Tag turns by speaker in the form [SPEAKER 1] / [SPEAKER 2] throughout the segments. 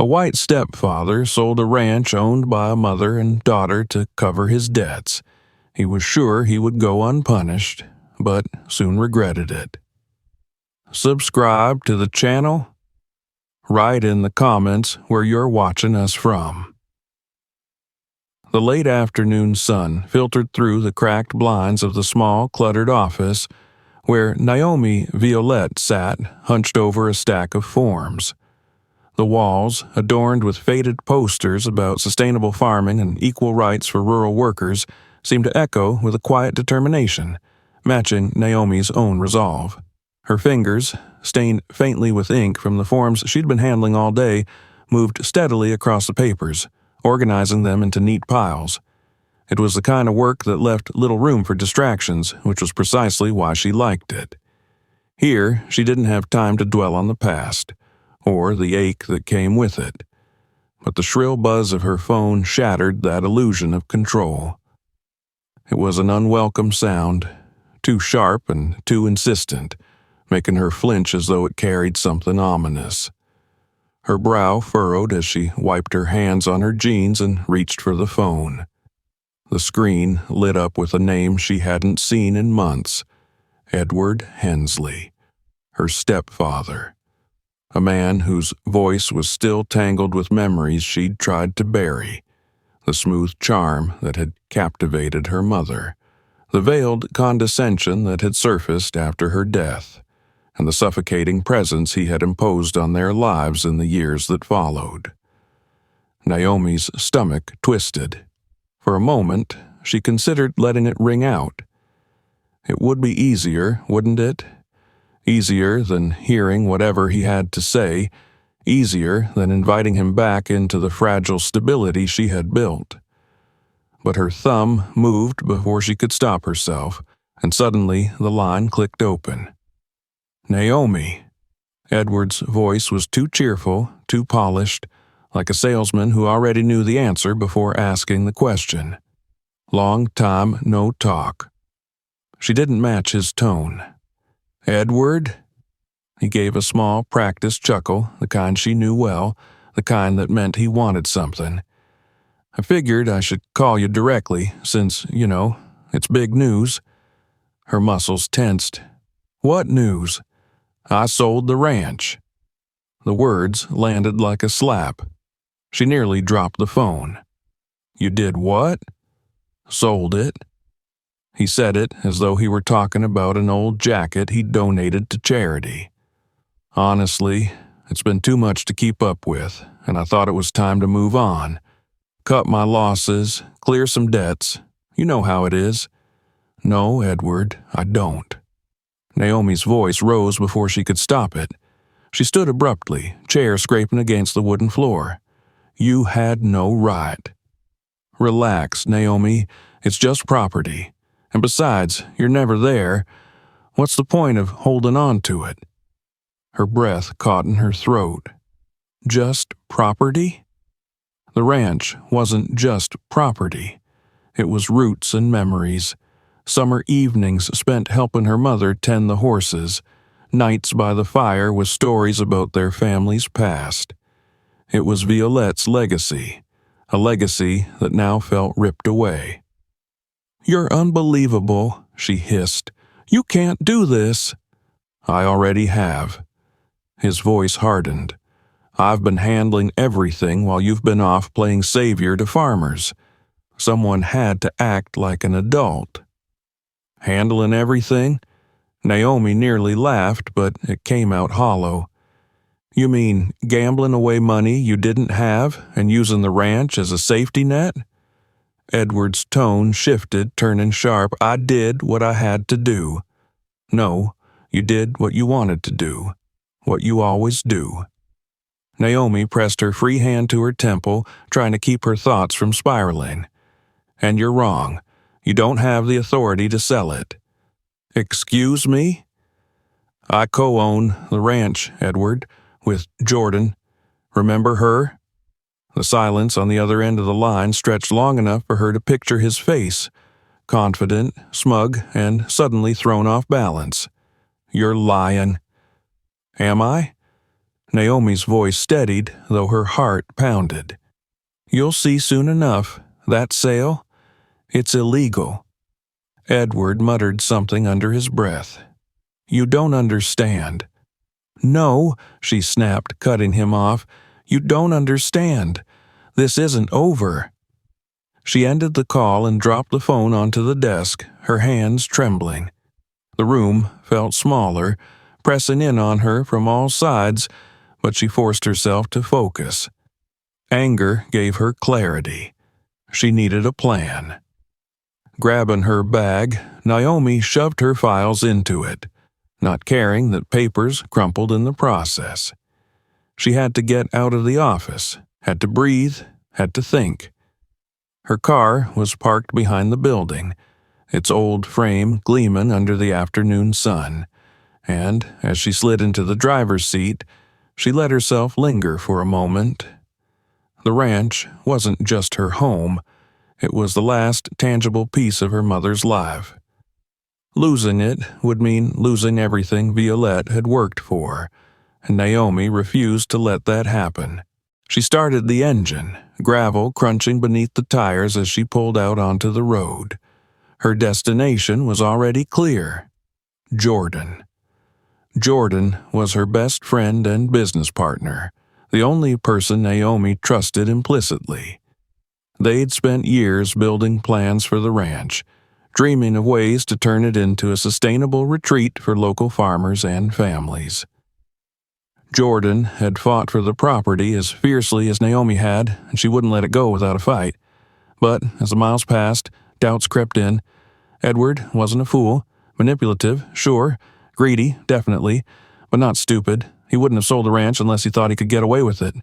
[SPEAKER 1] A white stepfather sold a ranch owned by a mother and daughter to cover his debts. He was sure he would go unpunished, but soon regretted it. Subscribe to the channel? Write in the comments where you're watching us from. The late afternoon sun filtered through the cracked blinds of the small, cluttered office where Naomi Violette sat, hunched over a stack of forms. The walls, adorned with faded posters about sustainable farming and equal rights for rural workers, seemed to echo with a quiet determination, matching Naomi's own resolve. Her fingers, stained faintly with ink from the forms she'd been handling all day, moved steadily across the papers, organizing them into neat piles. It was the kind of work that left little room for distractions, which was precisely why she liked it. Here, she didn't have time to dwell on the past, or the ache that came with it. But the shrill buzz of her phone shattered that illusion of control. It was an unwelcome sound, too sharp and too insistent, making her flinch as though it carried something ominous. Her brow furrowed as she wiped her hands on her jeans and reached for the phone. The screen lit up with a name she hadn't seen in months: Edward Hensley, her stepfather, a man whose voice was still tangled with memories she'd tried to bury, the smooth charm that had captivated her mother, the veiled condescension that had surfaced after her death, and the suffocating presence he had imposed on their lives in the years that followed. Naomi's stomach twisted. For a moment, she considered letting it ring out. It would be easier, wouldn't it? Easier than hearing whatever he had to say, easier than inviting him back into the fragile stability she had built. But her thumb moved before she could stop herself, and suddenly the line clicked open. Naomi. Edward's voice was too cheerful, too polished, like a salesman who already knew the answer before asking the question. Long time no talk. She didn't match his tone. Edward? He gave a small, practiced chuckle, the kind she knew well, the kind that meant he wanted something. I figured I should call you directly, since, it's big news. Her muscles tensed. What news? I sold the ranch. The words landed like a slap. She nearly dropped the phone. You did what? Sold it. He said it as though he were talking about an old jacket he'd donated to charity. Honestly, it's been too much to keep up with, and I thought it was time to move on. Cut my losses, clear some debts. You know how it is. No, Edward, I don't. Naomi's voice rose before she could stop it. She stood abruptly, chair scraping against the wooden floor. You had no right. Relax, Naomi. It's just property. And besides, you're never there. What's the point of holding on to it? Her breath caught in her throat. Just property? The ranch wasn't just property. It was roots and memories. Summer evenings spent helping her mother tend the horses. Nights by the fire with stories about their family's past. It was Violette's legacy, a legacy that now felt ripped away. You're unbelievable, she hissed. You can't do this. I already have. His voice hardened. I've been handling everything while you've been off playing savior to farmers. Someone had to act like an adult. Handling everything? Naomi nearly laughed, but it came out hollow. You mean gambling away money you didn't have and using the ranch as a safety net? Edward's tone shifted, turning sharp. I did what I had to do. No, you did what you wanted to do. What you always do. Naomi pressed her free hand to her temple, trying to keep her thoughts from spiraling. And you're wrong. You don't have the authority to sell it. Excuse me? I co-own the ranch, Edward, with Jordan. Remember her? The silence on the other end of the line stretched long enough for her to picture his face, confident, smug, and suddenly thrown off balance. You're lying. Am I? Naomi's voice steadied, though her heart pounded. "You'll see soon enough. That sale? It's illegal." Edward muttered something under his breath. "You don't understand." "No," she snapped, cutting him off. "You don't understand. This isn't over." She ended the call and dropped the phone onto the desk, her hands trembling. The room felt smaller, pressing in on her from all sides, but she forced herself to focus. Anger gave her clarity. She needed a plan. Grabbing her bag, Naomi shoved her files into it, not caring that papers crumpled in the process. She had to get out of the office, had to breathe, had to think. Her car was parked behind the building, its old frame gleaming under the afternoon sun, and as she slid into the driver's seat, she let herself linger for a moment. The ranch wasn't just her home, it was the last tangible piece of her mother's life. Losing it would mean losing everything Violette had worked for, and Naomi refused to let that happen. She started the engine, gravel crunching beneath the tires as she pulled out onto the road. Her destination was already clear: Jordan. Jordan was her best friend and business partner, the only person Naomi trusted implicitly. They'd spent years building plans for the ranch, dreaming of ways to turn it into a sustainable retreat for local farmers and families. Jordan had fought for the property as fiercely as Naomi had, and she wouldn't let it go without a fight. But as the miles passed, doubts crept in. Edward wasn't a fool. Manipulative, sure. Greedy, definitely. But not stupid. He wouldn't have sold the ranch unless he thought he could get away with it.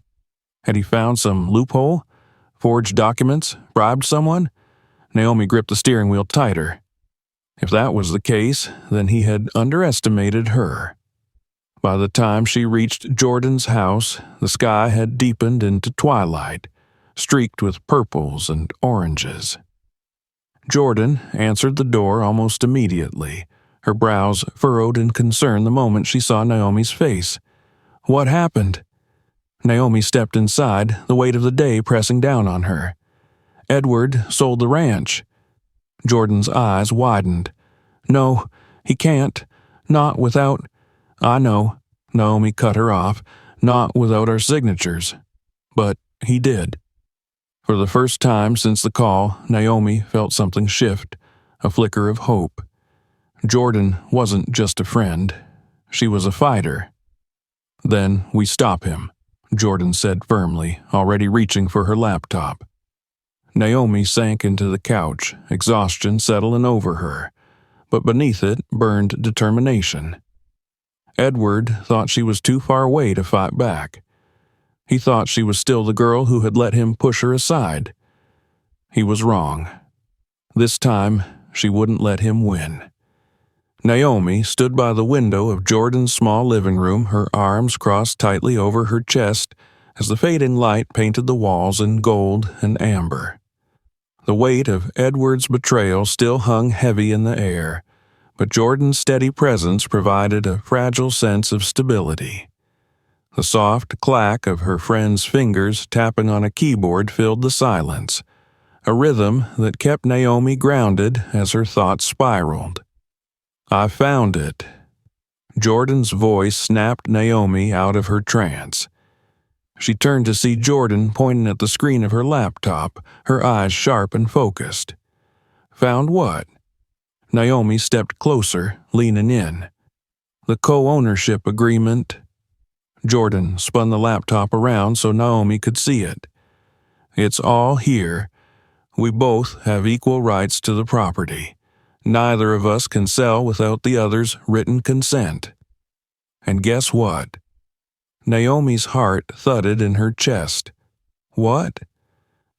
[SPEAKER 1] Had he found some loophole? Forged documents? Bribed someone? Naomi gripped the steering wheel tighter. If that was the case, then he had underestimated her. By the time she reached Jordan's house, the sky had deepened into twilight, streaked with purples and oranges. Jordan answered the door almost immediately, her brows furrowed in concern the moment she saw Naomi's face. "What happened?" Naomi stepped inside, the weight of the day pressing down on her. "Edward sold the ranch." Jordan's eyes widened. "No, he can't. Not without—" "I know," Naomi cut her off. "Not without our signatures." But he did. For the first time since the call, Naomi felt something shift, a flicker of hope. Jordan wasn't just a friend. She was a fighter. "Then we stop him," Jordan said firmly, already reaching for her laptop. Naomi sank into the couch, exhaustion settling over her, but beneath it burned determination. Edward thought she was too far away to fight back. He thought she was still the girl who had let him push her aside. He was wrong. This time, she wouldn't let him win. Naomi stood by the window of Jordan's small living room, her arms crossed tightly over her chest as the fading light painted the walls in gold and amber. The weight of Edward's betrayal still hung heavy in the air, but Jordan's steady presence provided a fragile sense of stability. The soft clack of her friend's fingers tapping on a keyboard filled the silence, a rhythm that kept Naomi grounded as her thoughts spiraled. "I found it." Jordan's voice snapped Naomi out of her trance. She turned to see Jordan pointing at the screen of her laptop, her eyes sharp and focused. "Found what?" Naomi stepped closer, leaning in. "The co-ownership agreement." Jordan spun the laptop around so Naomi could see it. "It's all here. We both have equal rights to the property. Neither of us can sell without the other's written consent. And guess what?" Naomi's heart thudded in her chest. "What?"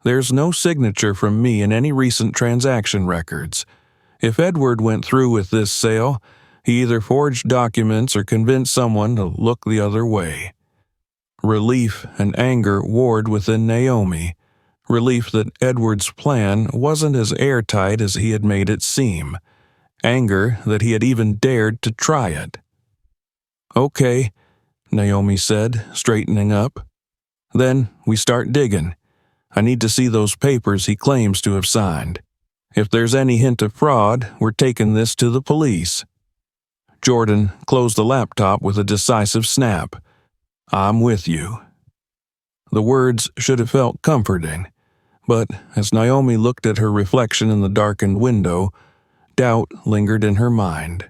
[SPEAKER 1] "There's no signature from me in any recent transaction records. If Edward went through with this sale, he either forged documents or convinced someone to look the other way." Relief and anger warred within Naomi. Relief that Edward's plan wasn't as airtight as he had made it seem. Anger that he had even dared to try it. "Okay, Naomi said, straightening up. Then we start digging. I need to see those papers he claims to have signed. If there's any hint of fraud, we're taking this to the police. Jordan closed the laptop with a decisive snap. I'm with you. The words should have felt comforting, but as Naomi looked at her reflection in the darkened window, doubt lingered in her mind.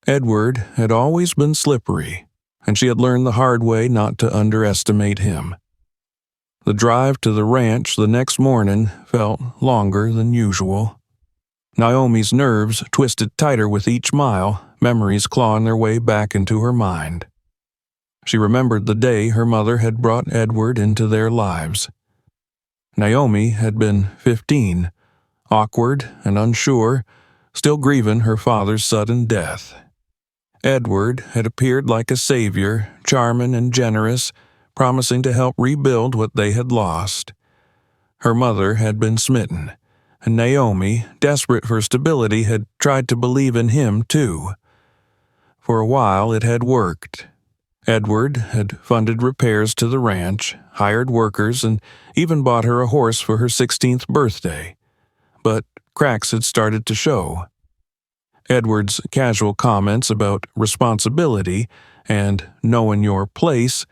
[SPEAKER 1] Edward had always been slippery, and she had learned the hard way not to underestimate him. The drive to the ranch the next morning felt longer than usual. Naomi's nerves twisted tighter with each mile, memories clawing their way back into her mind. She remembered the day her mother had brought Edward into their lives. Naomi had been 15, awkward and unsure, still grieving her father's sudden death. Edward had appeared like a savior, charming and generous, promising to help rebuild what they had lost. Her mother had been smitten, and Naomi, desperate for stability, had tried to believe in him too. For a while it had worked. Edward had funded repairs to the ranch, hired workers, and even bought her a horse for her 16th birthday. But cracks had started to show. Edward's casual comments about responsibility and knowing your place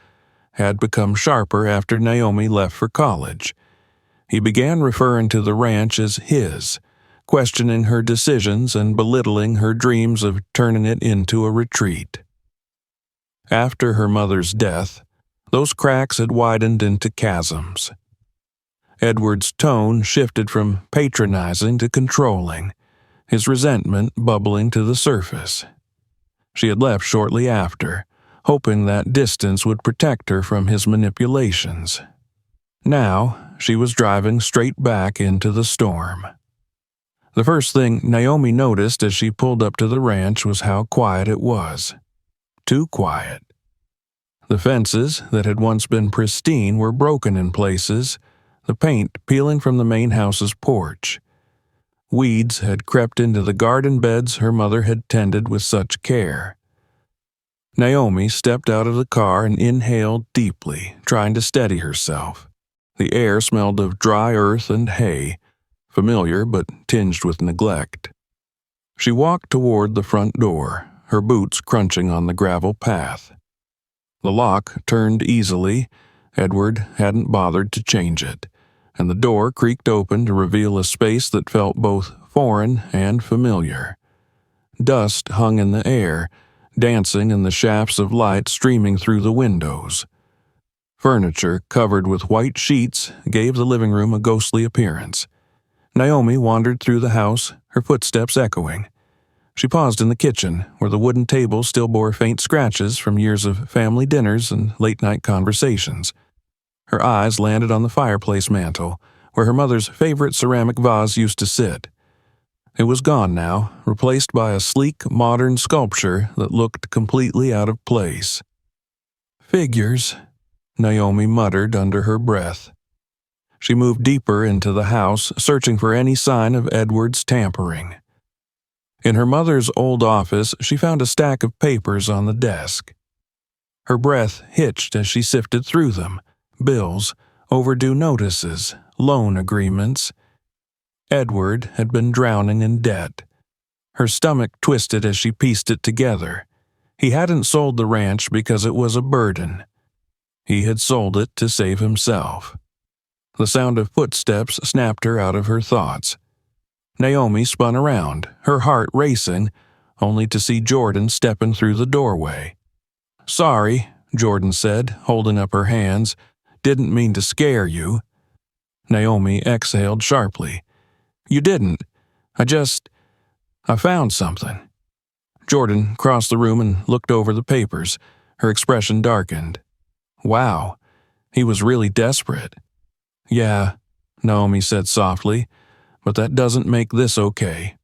[SPEAKER 1] had become sharper after Naomi left for college. He began referring to the ranch as his, questioning her decisions and belittling her dreams of turning it into a retreat. After her mother's death, those cracks had widened into chasms. Edward's tone shifted from patronizing to controlling, his resentment bubbling to the surface. She had left shortly after, hoping that distance would protect her from his manipulations. Now, she was driving straight back into the storm. The first thing Naomi noticed as she pulled up to the ranch was how quiet it was. Too quiet. The fences that had once been pristine were broken in places, the paint peeling from the main house's porch. Weeds had crept into the garden beds her mother had tended with such care. Naomi stepped out of the car and inhaled deeply, trying to steady herself. The air smelled of dry earth and hay, familiar but tinged with neglect. She walked toward the front door, her boots crunching on the gravel path. The lock turned easily. Edward hadn't bothered to change it, and the door creaked open to reveal a space that felt both foreign and familiar. Dust hung in the air, dancing in the shafts of light streaming through the windows. Furniture covered with white sheets gave the living room a ghostly appearance. Naomi wandered through the house, her footsteps echoing. She paused in the kitchen, where the wooden table still bore faint scratches from years of family dinners and late-night conversations. Her eyes landed on the fireplace mantel, where her mother's favorite ceramic vase used to sit. It was gone now, replaced by a sleek, modern sculpture that looked completely out of place. "Figures," Naomi muttered under her breath. She moved deeper into the house, searching for any sign of Edward's tampering. In her mother's old office, she found a stack of papers on the desk. Her breath hitched as she sifted through them. Bills, overdue notices, loan agreements. Edward had been drowning in debt. Her stomach twisted as she pieced it together. He hadn't sold the ranch because it was a burden. He had sold it to save himself. The sound of footsteps snapped her out of her thoughts. Naomi spun around, her heart racing, only to see Jordan stepping through the doorway. "Sorry," Jordan said, holding up her hands. "Didn't mean to scare you." Naomi exhaled sharply. "You didn't. I found something." Jordan crossed the room and looked over the papers. Her expression darkened. Wow, he was really desperate. "Yeah," Naomi said softly, "but that doesn't make this okay."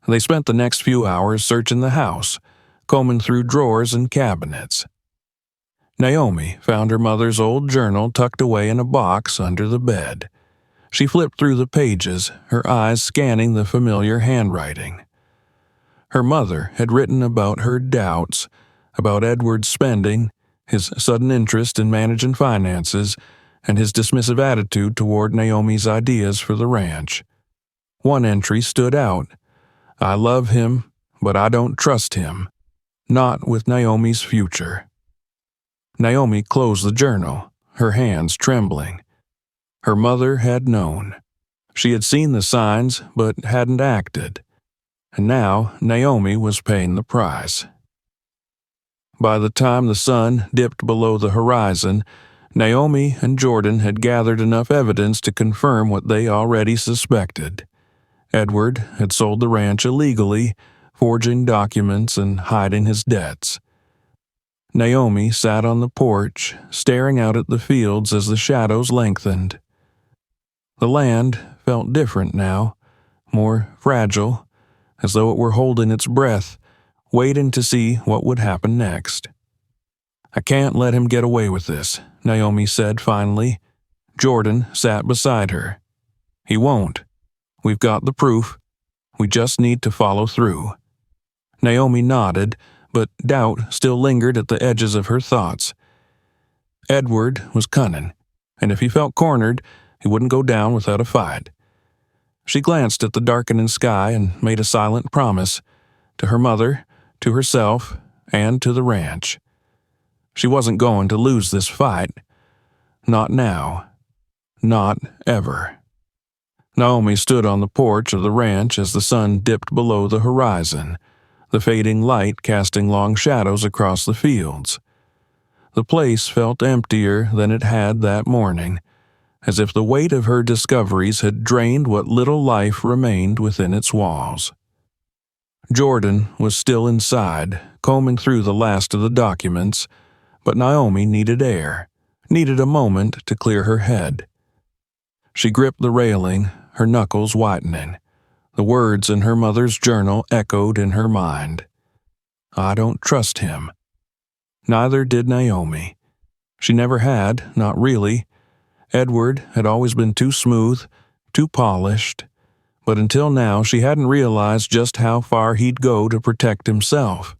[SPEAKER 1] They spent the next few hours searching the house, combing through drawers and cabinets. Naomi found her mother's old journal tucked away in a box under the bed. She flipped through the pages, her eyes scanning the familiar handwriting. Her mother had written about her doubts, about Edward's spending, his sudden interest in managing finances, and his dismissive attitude toward Naomi's ideas for the ranch. One entry stood out. "I love him, but I don't trust him. Not with Naomi's future." Naomi closed the journal, her hands trembling. Her mother had known. She had seen the signs, but hadn't acted. And now Naomi was paying the price. By the time the sun dipped below the horizon, Naomi and Jordan had gathered enough evidence to confirm what they already suspected. Edward had sold the ranch illegally, forging documents and hiding his debts. Naomi sat on the porch, staring out at the fields as the shadows lengthened. The land felt different now, more fragile, as though it were holding its breath, waiting to see what would happen next. "I can't let him get away with this," Naomi said finally. Jordan sat beside her. "He won't. We've got the proof. We just need to follow through." Naomi nodded, but doubt still lingered at the edges of her thoughts. Edward was cunning, and if he felt cornered, he wouldn't go down without a fight. She glanced at the darkening sky and made a silent promise, to her mother, to herself, and to the ranch. She wasn't going to lose this fight. Not now. Not ever. Naomi stood on the porch of the ranch as the sun dipped below the horizon, the fading light casting long shadows across the fields. The place felt emptier than it had that morning, as if the weight of her discoveries had drained what little life remained within its walls. Jordan was still inside, combing through the last of the documents, but Naomi needed air, needed a moment to clear her head. She gripped the railing, her knuckles whitening. The words in her mother's journal echoed in her mind. "I don't trust him." Neither did Naomi. She never had, not really. Edward had always been too smooth, too polished, but until now she hadn't realized just how far he'd go to protect himself.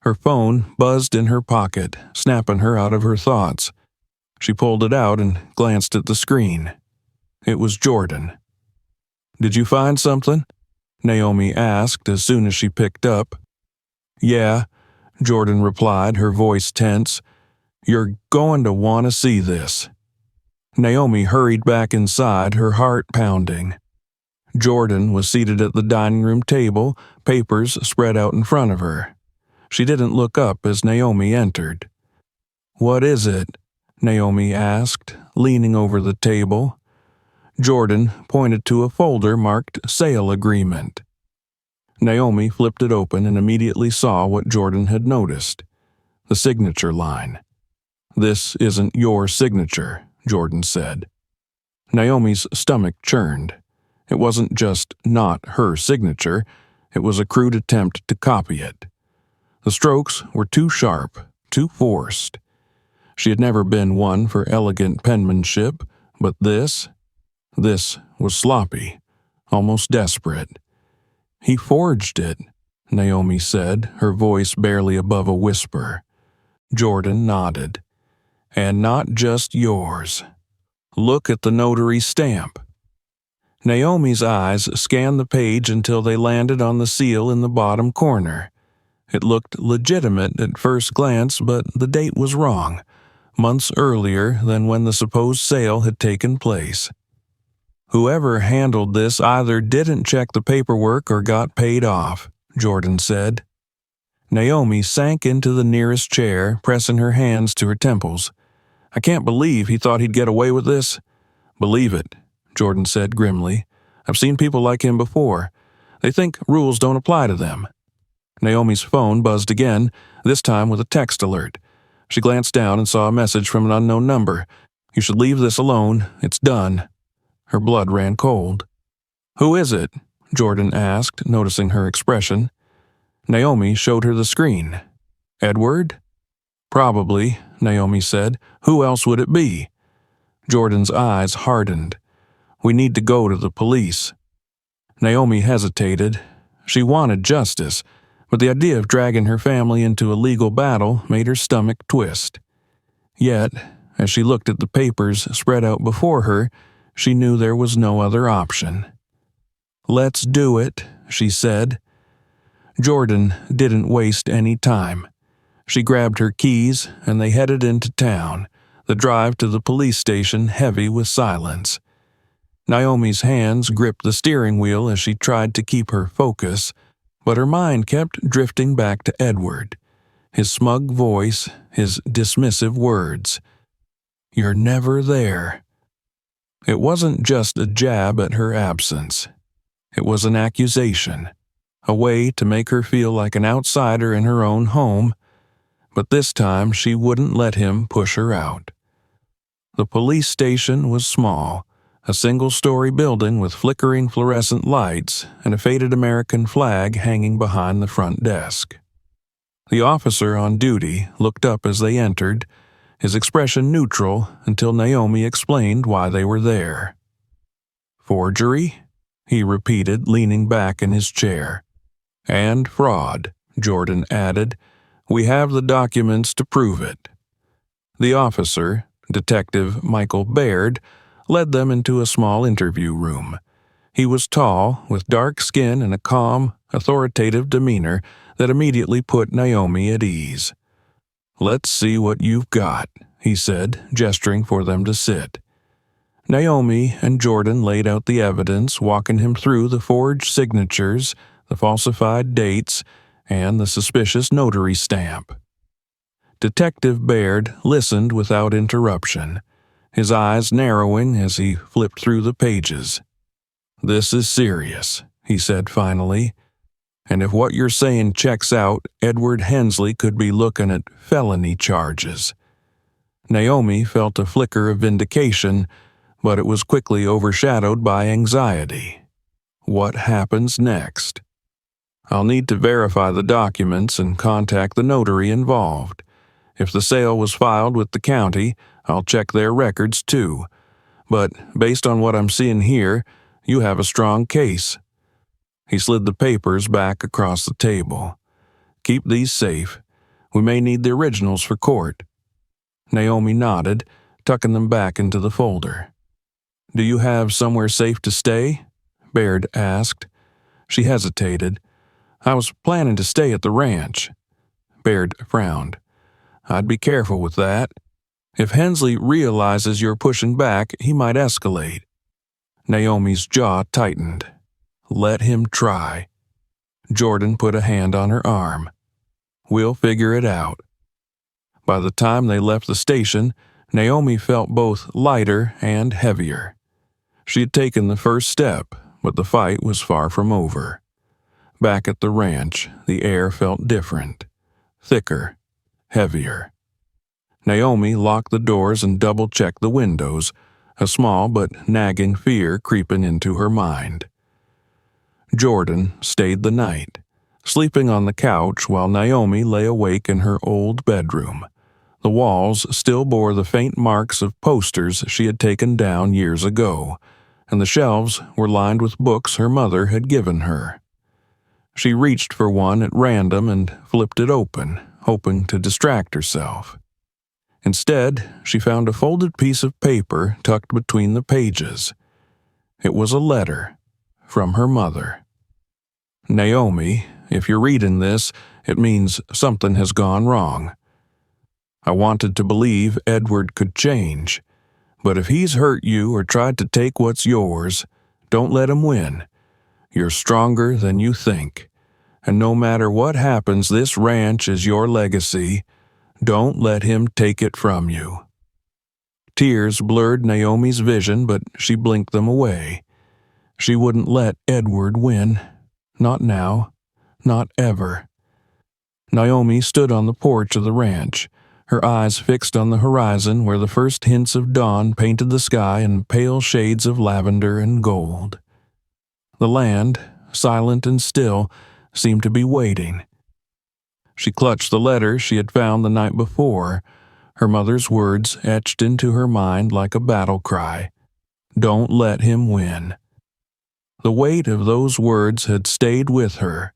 [SPEAKER 1] Her phone buzzed in her pocket, snapping her out of her thoughts. She pulled it out and glanced at the screen. It was Jordan. "Did you find something?" Naomi asked as soon as she picked up. "Yeah," Jordan replied, her voice tense. "You're going to want to see this." Naomi hurried back inside, her heart pounding. Jordan was seated at the dining room table, papers spread out in front of her. She didn't look up as Naomi entered. "What is it?" Naomi asked, leaning over the table. Jordan pointed to a folder marked Sale Agreement. Naomi flipped it open and immediately saw what Jordan had noticed. The signature line. "This isn't your signature," Jordan said. Naomi's stomach churned. It wasn't just not her signature, it was a crude attempt to copy it. The strokes were too sharp, too forced. She had never been one for elegant penmanship, but this was sloppy, almost desperate. "He forged it," Naomi said, her voice barely above a whisper. Jordan nodded. "And not just yours. Look at the notary stamp." Naomi's eyes scanned the page until they landed on the seal in the bottom corner. It looked legitimate at first glance, but the date was wrong, months earlier than when the supposed sale had taken place. "Whoever handled this either didn't check the paperwork or got paid off," Jordan said. Naomi sank into the nearest chair, pressing her hands to her temples. "I can't believe he thought he'd get away with this." "Believe it," Jordan said grimly. "I've seen people like him before. They think rules don't apply to them." Naomi's phone buzzed again, this time with a text alert. She glanced down and saw a message from an unknown number. "You should leave this alone. It's done." Her blood ran cold. "Who is it?" Jordan asked, noticing her expression. Naomi showed her the screen. "Edward?" "Probably," Naomi said. "Who else would it be?" Jordan's eyes hardened. "We need to go to the police." Naomi hesitated. She wanted justice, but the idea of dragging her family into a legal battle made her stomach twist. Yet, as she looked at the papers spread out before her, she knew there was no other option. "Let's do it," she said. Jordan didn't waste any time. She grabbed her keys and they headed into town, the drive to the police station heavy with silence. Naomi's hands gripped the steering wheel as she tried to keep her focus, but her mind kept drifting back to Edward. His smug voice, his dismissive words. "You're never there." It wasn't just a jab at her absence. It was an accusation, a way to make her feel like an outsider in her own home, but this time she wouldn't let him push her out. The police station was small, a single-story building with flickering fluorescent lights and a faded American flag hanging behind the front desk. The officer on duty looked up as they entered, his expression neutral until Naomi explained why they were there. "Forgery?" he repeated, leaning back in his chair. "And fraud," Jordan added. "We have the documents to prove it." The officer, Detective Michael Baird, led them into a small interview room. He was tall, with dark skin and a calm, authoritative demeanor that immediately put Naomi at ease. "Let's see what you've got," he said, gesturing for them to sit. Naomi and Jordan laid out the evidence, walking him through the forged signatures, the falsified dates, and the suspicious notary stamp. Detective Baird listened without interruption, his eyes narrowing as he flipped through the pages. "This is serious," he said finally. "And if what you're saying checks out, Edward Hensley could be looking at felony charges." Naomi felt a flicker of vindication, but it was quickly overshadowed by anxiety. What happens next? "I'll need to verify the documents and contact the notary involved. If the sale was filed with the county, I'll check their records too. But based on what I'm seeing here, you have a strong case." He slid the papers back across the table. "Keep these safe. We may need the originals for court." Naomi nodded, tucking them back into the folder. "Do you have somewhere safe to stay?" Baird asked. She hesitated. "I was planning to stay at the ranch." Baird frowned. "I'd be careful with that. If Hensley realizes you're pushing back, he might escalate." Naomi's jaw tightened. "Let him try." Jordan put a hand on her arm. "We'll figure it out." By the time they left the station, Naomi felt both lighter and heavier. She had taken the first step, but the fight was far from over. Back at the ranch, the air felt different, thicker, heavier. Naomi locked the doors and double-checked the windows, a small but nagging fear creeping into her mind. Jordan stayed the night, sleeping on the couch while Naomi lay awake in her old bedroom. The walls still bore the faint marks of posters she had taken down years ago, and the shelves were lined with books her mother had given her. She reached for one at random and flipped it open, hoping to distract herself. Instead, she found a folded piece of paper tucked between the pages. It was a letter from her mother. "Naomi, if you're reading this, it means something has gone wrong. I wanted to believe Edward could change, but if he's hurt you or tried to take what's yours, don't let him win. You're stronger than you think, and no matter what happens, this ranch is your legacy. Don't let him take it from you." Tears blurred Naomi's vision, but she blinked them away. She wouldn't let Edward win. Not now. Not ever. Naomi stood on the porch of the ranch, her eyes fixed on the horizon where the first hints of dawn painted the sky in pale shades of lavender and gold. The land, silent and still, seemed to be waiting. She clutched the letter she had found the night before, her mother's words etched into her mind like a battle cry. Don't let him win. The weight of those words had stayed with her,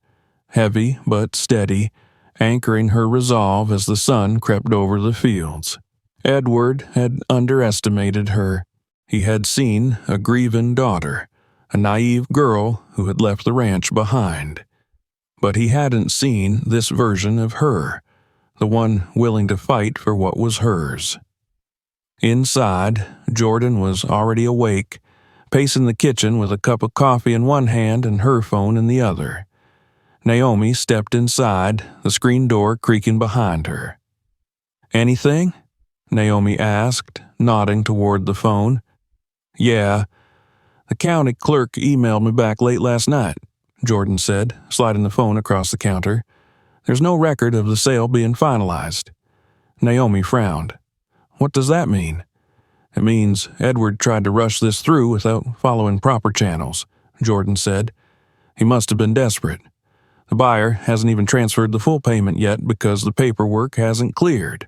[SPEAKER 1] heavy but steady, anchoring her resolve as the sun crept over the fields. Edward had underestimated her. He had seen a grieving daughter, a naive girl who had left the ranch behind. But he hadn't seen this version of her, the one willing to fight for what was hers. Inside, Jordan was already awake, pacing the kitchen with a cup of coffee in one hand and her phone in the other. Naomi stepped inside, the screen door creaking behind her. "Anything?" Naomi asked, nodding toward the phone. "Yeah. The county clerk emailed me back late last night," Jordan said, sliding the phone across the counter. "There's no record of the sale being finalized." Naomi frowned. "What does that mean?" "It means Edward tried to rush this through without following proper channels," Jordan said. "He must have been desperate. The buyer hasn't even transferred the full payment yet because the paperwork hasn't cleared."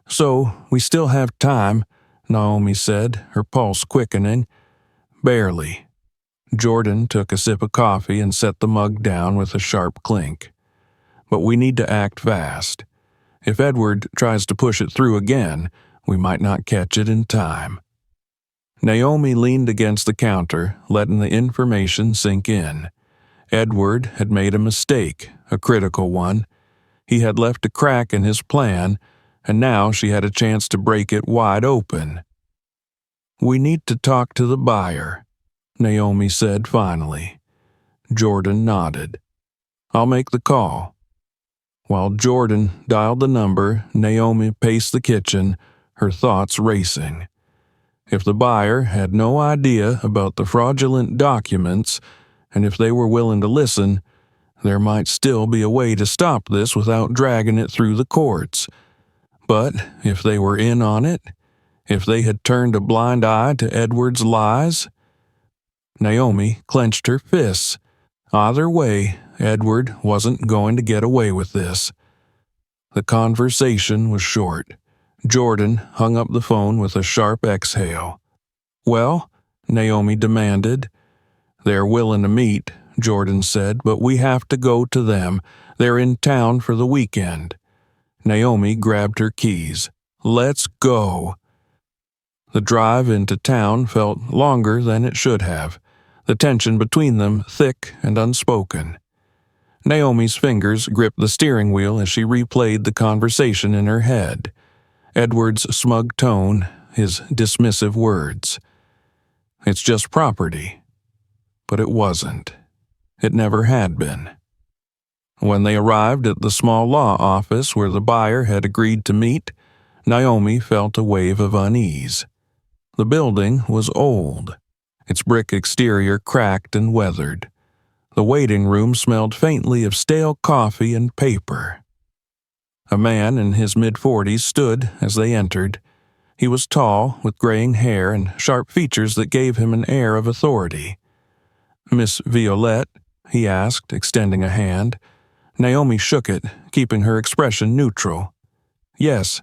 [SPEAKER 1] "So, we still have time," Naomi said, her pulse quickening. "Barely." Jordan took a sip of coffee and set the mug down with a sharp clink. "But we need to act fast. If Edward tries to push it through again, we might not catch it in time." Naomi leaned against the counter, letting the information sink in. Edward had made a mistake, a critical one. He had left a crack in his plan, and now she had a chance to break it wide open. "We need to talk to the buyer," Naomi said finally. Jordan nodded. "I'll make the call." While Jordan dialed the number, Naomi paced the kitchen, her thoughts racing. If the buyer had no idea about the fraudulent documents, and if they were willing to listen, there might still be a way to stop this without dragging it through the courts. But if they were in on it, if they had turned a blind eye to Edward's lies? Naomi clenched her fists. Either way, Edward wasn't going to get away with this. The conversation was short. Jordan hung up the phone with a sharp exhale. "Well?" Naomi demanded. "They're willing to meet," Jordan said, "but we have to go to them. They're in town for the weekend." Naomi grabbed her keys. "Let's go." The drive into town felt longer than it should have, the tension between them thick and unspoken. Naomi's fingers gripped the steering wheel as she replayed the conversation in her head. Edward's smug tone, his dismissive words. It's just property. But it wasn't. It never had been. When they arrived at the small law office where the buyer had agreed to meet, Naomi felt a wave of unease. The building was old, its brick exterior cracked and weathered. The waiting room smelled faintly of stale coffee and paper. A man in his mid-40s stood as they entered. He was tall, with graying hair and sharp features that gave him an air of authority. "Miss Violette?" he asked, extending a hand. Naomi shook it, keeping her expression neutral. "Yes,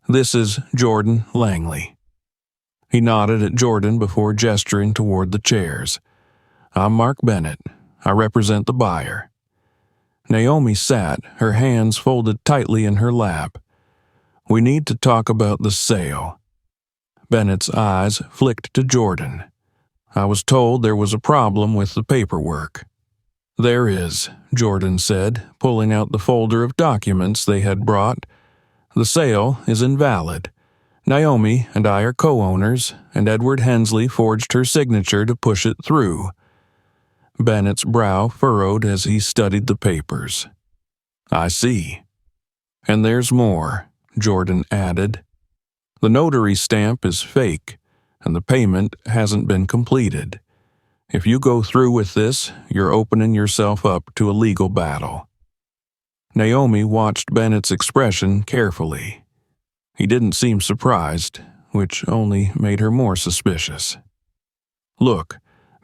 [SPEAKER 1] this is Jordan Langley." He nodded at Jordan before gesturing toward the chairs. "I'm Mark Bennett. I represent the buyer." Naomi sat, her hands folded tightly in her lap. "We need to talk about the sale." Bennett's eyes flicked to Jordan. "I was told there was a problem with the paperwork." "There is," Jordan said, pulling out the folder of documents they had brought. "The sale is invalid. Naomi and I are co-owners, and Edward Hensley forged her signature to push it through." Bennett's brow furrowed as he studied the papers. "I see. And there's more," Jordan added. "The notary stamp is fake, and the payment hasn't been completed. If you go through with this, you're opening yourself up to a legal battle." Naomi watched Bennett's expression carefully. He didn't seem surprised, which only made her more suspicious. "Look,"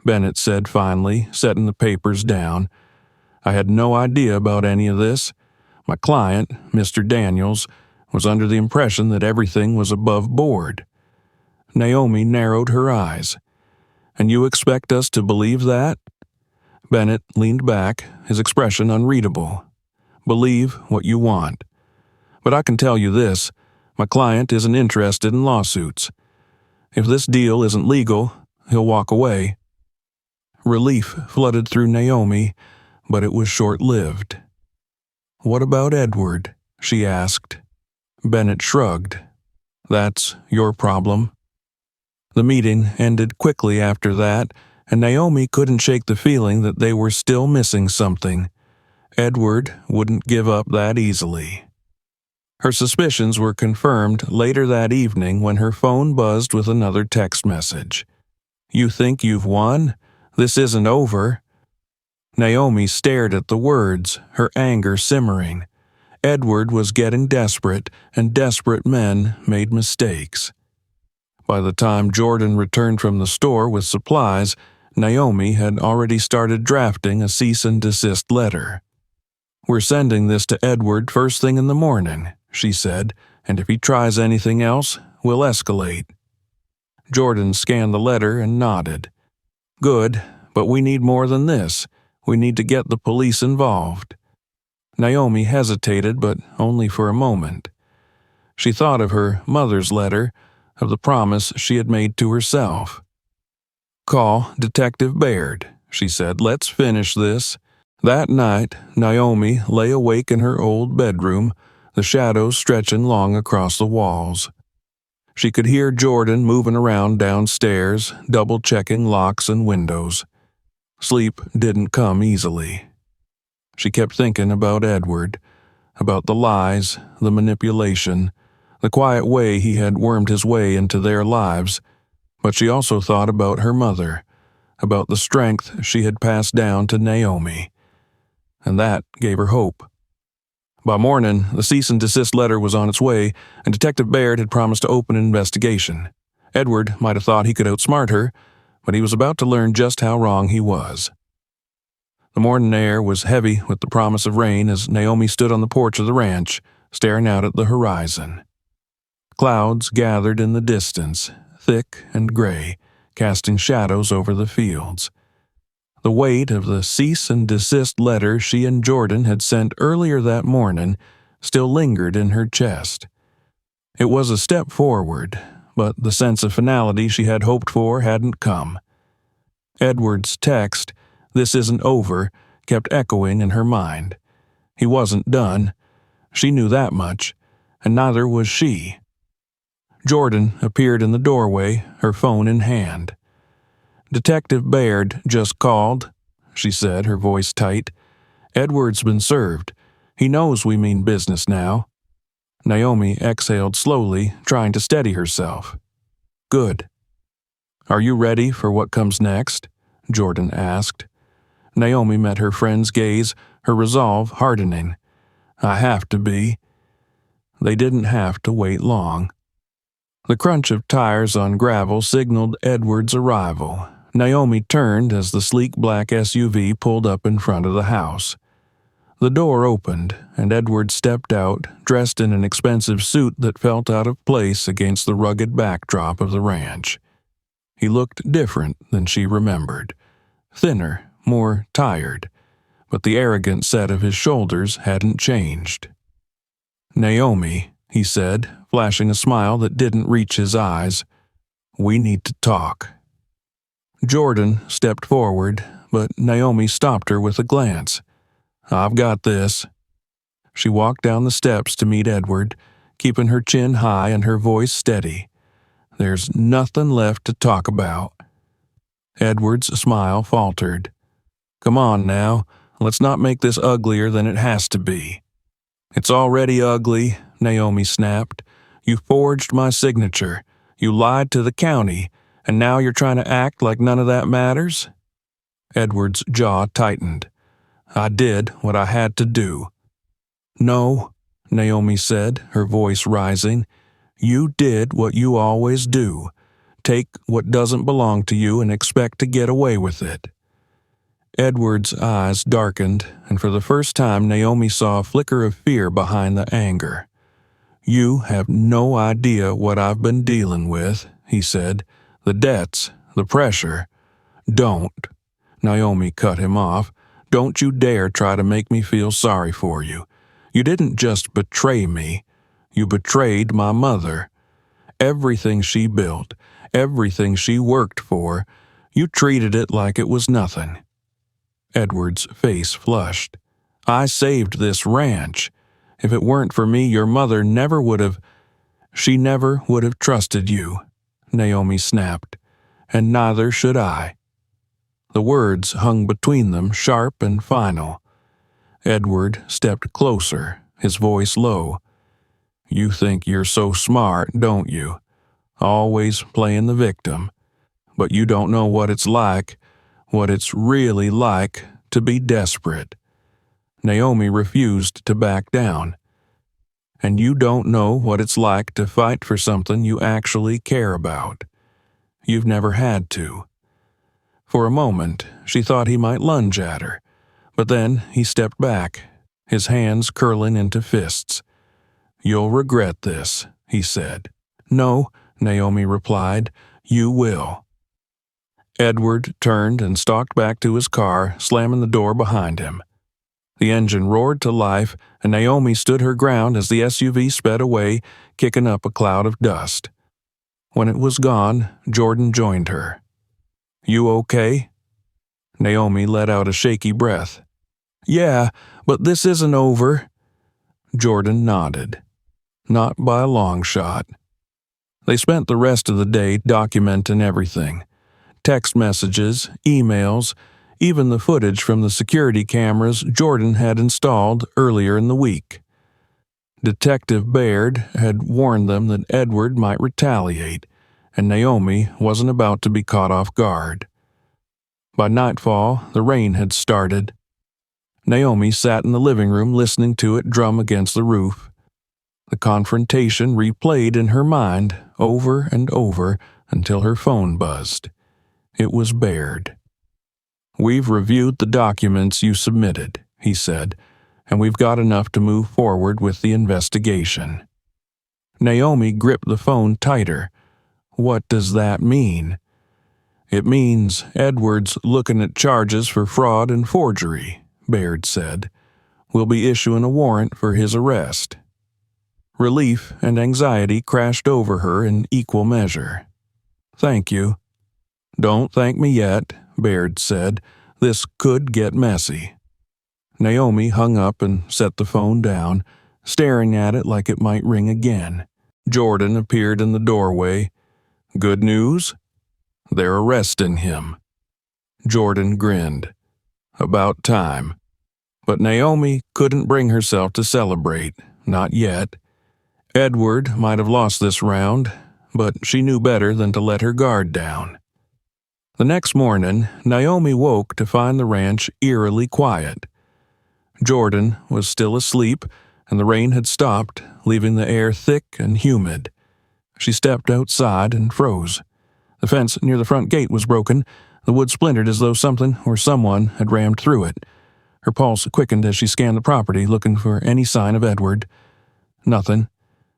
[SPEAKER 1] Bennett said finally, setting the papers down. "I had no idea about any of this. My client, Mr. Daniels, was under the impression that everything was above board." Naomi narrowed her eyes. "And you expect us to believe that?" Bennett leaned back, his expression unreadable. Believe what you want. But I can tell you this, my client isn't interested in lawsuits. If this deal isn't legal, he'll walk away. Relief flooded through Naomi, but it was short-lived. What about Edward? She asked. Bennett shrugged. That's your problem. The meeting ended quickly after that, and Naomi couldn't shake the feeling that they were still missing something. Edward wouldn't give up that easily. Her suspicions were confirmed later that evening when her phone buzzed with another text message. You think you've won? This isn't over. Naomi stared at the words, her anger simmering. Edward was getting desperate, and desperate men made mistakes. By the time Jordan returned from the store with supplies, Naomi had already started drafting a cease and desist letter. We're sending this to Edward first thing in the morning, she said, and if he tries anything else, we'll escalate. Jordan scanned the letter and nodded. Good, but we need more than this. We need to get the police involved. Naomi hesitated, but only for a moment. She thought of her mother's letter, of the promise she had made to herself. Call Detective Baird, she said. Let's finish this. That night, Naomi lay awake in her old bedroom, the shadows stretching long across the walls. She could hear Jordan moving around downstairs, double-checking locks and windows. Sleep didn't come easily. She kept thinking about Edward, about the lies, the manipulation, the quiet way he had wormed his way into their lives, but she also thought about her mother, about the strength she had passed down to Naomi, and that gave her hope. By morning, the cease and desist letter was on its way, and Detective Baird had promised to open an investigation. Edward might have thought he could outsmart her, but he was about to learn just how wrong he was. The morning air was heavy with the promise of rain as Naomi stood on the porch of the ranch, staring out at the horizon. Clouds gathered in the distance, thick and gray, casting shadows over the fields. The weight of the cease and desist letter she and Jordan had sent earlier that morning still lingered in her chest. It was a step forward, but the sense of finality she had hoped for hadn't come. Edward's text, "This isn't over," kept echoing in her mind. He wasn't done. She knew that much, and neither was she. Jordan appeared in the doorway, her phone in hand. "Detective Baird just called," she said, her voice tight. "Edward's been served. He knows we mean business now." Naomi exhaled slowly, trying to steady herself. "Good." "Are you ready for what comes next?" Jordan asked. Naomi met her friend's gaze, her resolve hardening. "I have to be." They didn't have to wait long. The crunch of tires on gravel signaled Edward's arrival. Naomi turned as the sleek black SUV pulled up in front of the house. The door opened, and Edward stepped out, dressed in an expensive suit that felt out of place against the rugged backdrop of the ranch. He looked different than she remembered. Thinner, more tired, but the arrogant set of his shoulders hadn't changed. "Naomi," he said, flashing a smile that didn't reach his eyes, "we need to talk." Jordan stepped forward, but Naomi stopped her with a glance. "I've got this." She walked down the steps to meet Edward, keeping her chin high and her voice steady. "There's nothing left to talk about." Edward's smile faltered. "Come on now, let's not make this uglier than it has to be." "It's already ugly," Naomi snapped. "You forged my signature. You lied to the county, and now you're trying to act like none of that matters?" Edward's jaw tightened. "I did what I had to do." "No," Naomi said, her voice rising. "You did what you always do. Take what doesn't belong to you and expect to get away with it." Edward's eyes darkened, and for the first time Naomi saw a flicker of fear behind the anger. "You have no idea what I've been dealing with," he said. "The debts, the pressure. Don't. Naomi cut him off. "Don't you dare try to make me feel sorry for you. You didn't just betray me. You betrayed my mother. Everything she built, everything she worked for, you treated it like it was nothing." Edward's face flushed. "I saved this ranch. If it weren't for me, your mother never would have—" "She never would have trusted you," Naomi snapped, "and neither should I." The words hung between them, sharp and final. Edward stepped closer, his voice low. "You think you're so smart, don't you? Always playing the victim. But you don't know what it's like, what it's really like, to be desperate." Naomi refused to back down. "And you don't know what it's like to fight for something you actually care about. You've never had to." For a moment, she thought he might lunge at her, but then he stepped back, his hands curling into fists. "You'll regret this," he said. "No," Naomi replied, "you will." Edward turned and stalked back to his car, slamming the door behind him. The engine roared to life, and Naomi stood her ground as the SUV sped away, kicking up a cloud of dust. When it was gone, Jordan joined her. "You okay?" Naomi let out a shaky breath. "Yeah, but this isn't over." Jordan nodded. "Not by a long shot." They spent the rest of the day documenting everything. Text messages, emails, even the footage from the security cameras Jordan had installed earlier in the week. Detective Baird had warned them that Edward might retaliate, and Naomi wasn't about to be caught off guard. By nightfall, the rain had started. Naomi sat in the living room listening to it drum against the roof. The confrontation replayed in her mind over and over until her phone buzzed. It was Baird. "We've reviewed the documents you submitted," he said, "and we've got enough to move forward with the investigation." Naomi gripped the phone tighter. "What does that mean?" "It means Edward's looking at charges for fraud and forgery," Baird said. "We'll be issuing a warrant for his arrest." Relief and anxiety crashed over her in equal measure. "Thank you." "Don't thank me yet," Baird said. "This could get messy." Naomi hung up and set the phone down, staring at it like it might ring again. Jordan appeared in the doorway. "Good news?" "They're arresting him." Jordan grinned. "About time." But Naomi couldn't bring herself to celebrate, not yet. Edward might have lost this round, but she knew better than to let her guard down. The next morning, Naomi woke to find the ranch eerily quiet. Jordan was still asleep, and the rain had stopped, leaving the air thick and humid. She stepped outside and froze. The fence near the front gate was broken, the wood splintered as though something or someone had rammed through it. Her pulse quickened as she scanned the property, looking for any sign of Edward. Nothing.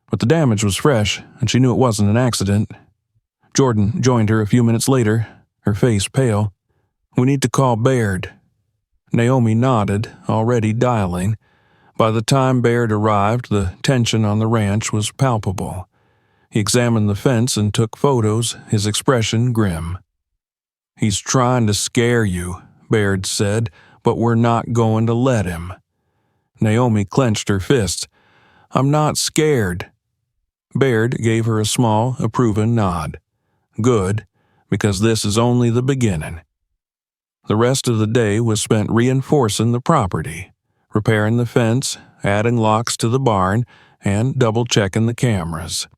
[SPEAKER 1] But the damage was fresh, and she knew it wasn't an accident. Jordan joined her a few minutes later, her face pale. "We need to call Baird." Naomi nodded, already dialing. By the time Baird arrived, the tension on the ranch was palpable. He examined the fence and took photos, his expression grim. "He's trying to scare you," Baird said, "but we're not going to let him." Naomi clenched her fists. "I'm not scared." Baird gave her a small, approving nod. "Good, because this is only the beginning." The rest of the day was spent reinforcing the property, repairing the fence, adding locks to the barn, and double-checking the cameras.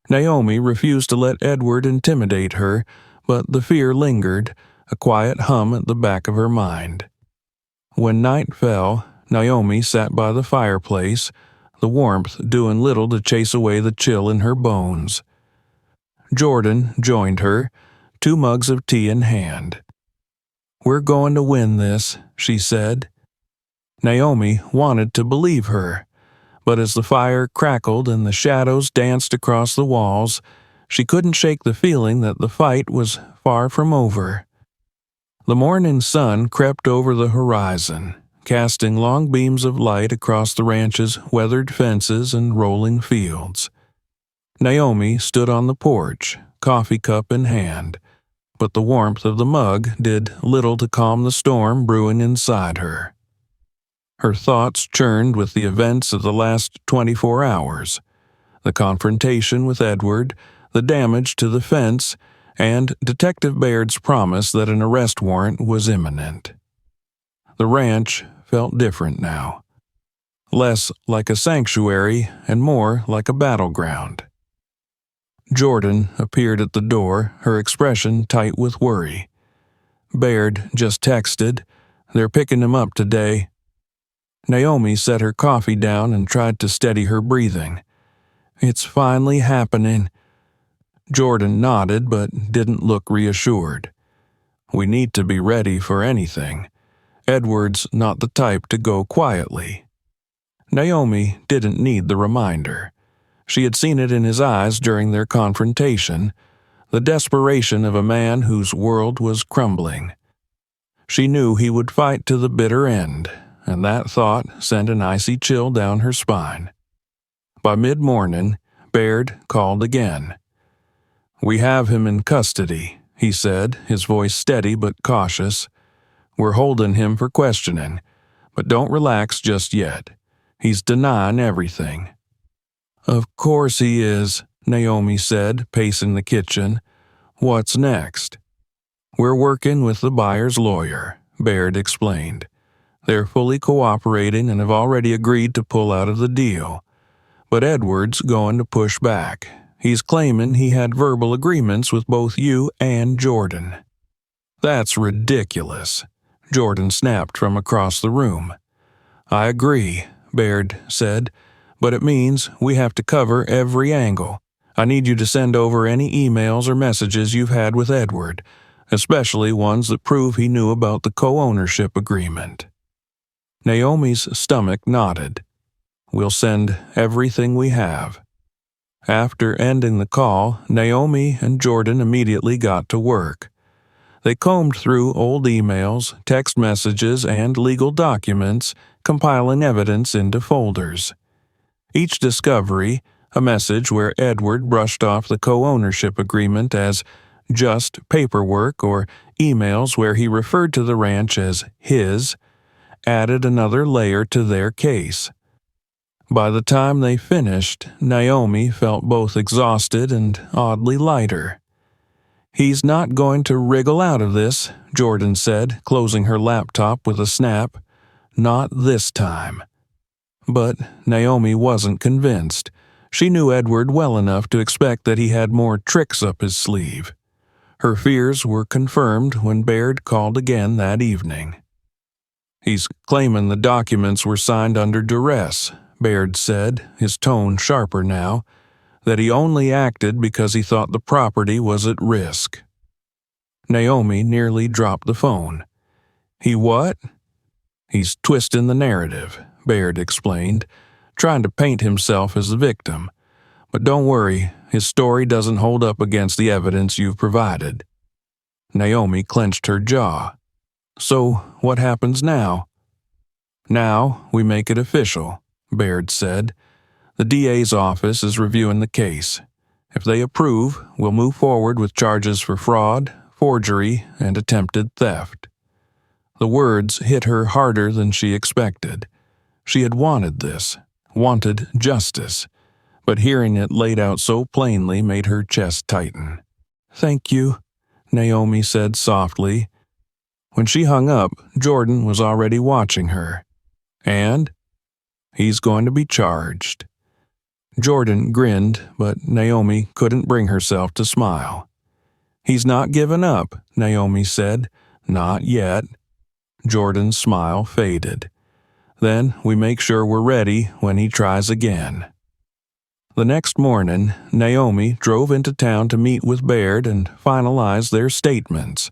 [SPEAKER 1] Naomi refused to let Edward intimidate her, but the fear lingered, a quiet hum at the back of her mind. When night fell, Naomi sat by the fireplace, the warmth doing little to chase away the chill in her bones. Jordan joined her, 2 mugs of tea in hand. "We're going to win this," she said. Naomi wanted to believe her, but as the fire crackled and the shadows danced across the walls, she couldn't shake the feeling that the fight was far from over. The morning sun crept over the horizon, casting long beams of light across the ranch's weathered fences and rolling fields. Naomi stood on the porch, coffee cup in hand, but the warmth of the mug did little to calm the storm brewing inside her. Her thoughts churned with the events of the last 24 hours, the confrontation with Edward, the damage to the fence, and Detective Baird's promise that an arrest warrant was imminent. The ranch felt different now, less like a sanctuary and more like a battleground. Jordan appeared at the door, her expression tight with worry. Baird just texted, "They're picking him up today." Naomi set her coffee down and tried to steady her breathing. "It's finally happening." Jordan nodded but didn't look reassured. "We need to be ready for anything. Edward's not the type to go quietly." Naomi didn't need the reminder. She had seen it in his eyes during their confrontation, the desperation of a man whose world was crumbling. She knew he would fight to the bitter end, and that thought sent an icy chill down her spine. By mid-morning, Baird called again. "We have him in custody," he said, his voice steady but cautious. "We're holding him for questioning, but don't relax just yet. He's denying everything." "Of course he is," Naomi said, pacing the kitchen. "What's next?" "We're working with the buyer's lawyer," Baird explained. "They're fully cooperating and have already agreed to pull out of the deal. But Edward's going to push back. He's claiming he had verbal agreements with both you and Jordan." "That's ridiculous," Jordan snapped from across the room. "I agree," Baird said, "but it means we have to cover every angle. I need you to send over any emails or messages you've had with Edward, especially ones that prove he knew about the co-ownership agreement." Naomi's stomach nodded. "We'll send everything we have." After ending the call, Naomi and Jordan immediately got to work. They combed through old emails, text messages, and legal documents, compiling evidence into folders. Each discovery, a message where Edward brushed off the co-ownership agreement as just paperwork or emails where he referred to the ranch as his, added another layer to their case. By the time they finished, Naomi felt both exhausted and oddly lighter. "He's not going to wriggle out of this," Jordan said, closing her laptop with a snap. "Not this time." But Naomi wasn't convinced. She knew Edward well enough to expect that he had more tricks up his sleeve. Her fears were confirmed when Baird called again that evening. "He's claiming the documents were signed under duress," Baird said, his tone sharper now, "that he only acted because he thought the property was at risk." Naomi nearly dropped the phone. "He what?" "He's twisting the narrative," Baird explained, trying to paint himself as the victim. "But don't worry, his story doesn't hold up against the evidence you've provided." Naomi clenched her jaw. "So what happens now?" "Now we make it official," Baird said. "The DA's office is reviewing the case. If they approve, we'll move forward with charges for fraud, forgery, and attempted theft." The words hit her harder than she expected. She had wanted this, wanted justice, but hearing it laid out so plainly made her chest tighten. "Thank you," Naomi said softly. When she hung up, Jordan was already watching her. "And?" "He's going to be charged." Jordan grinned, but Naomi couldn't bring herself to smile. "He's not given up," Naomi said. "Not yet." Jordan's smile faded. "Then we make sure we're ready when he tries again." The next morning, Naomi drove into town to meet with Baird and finalize their statements.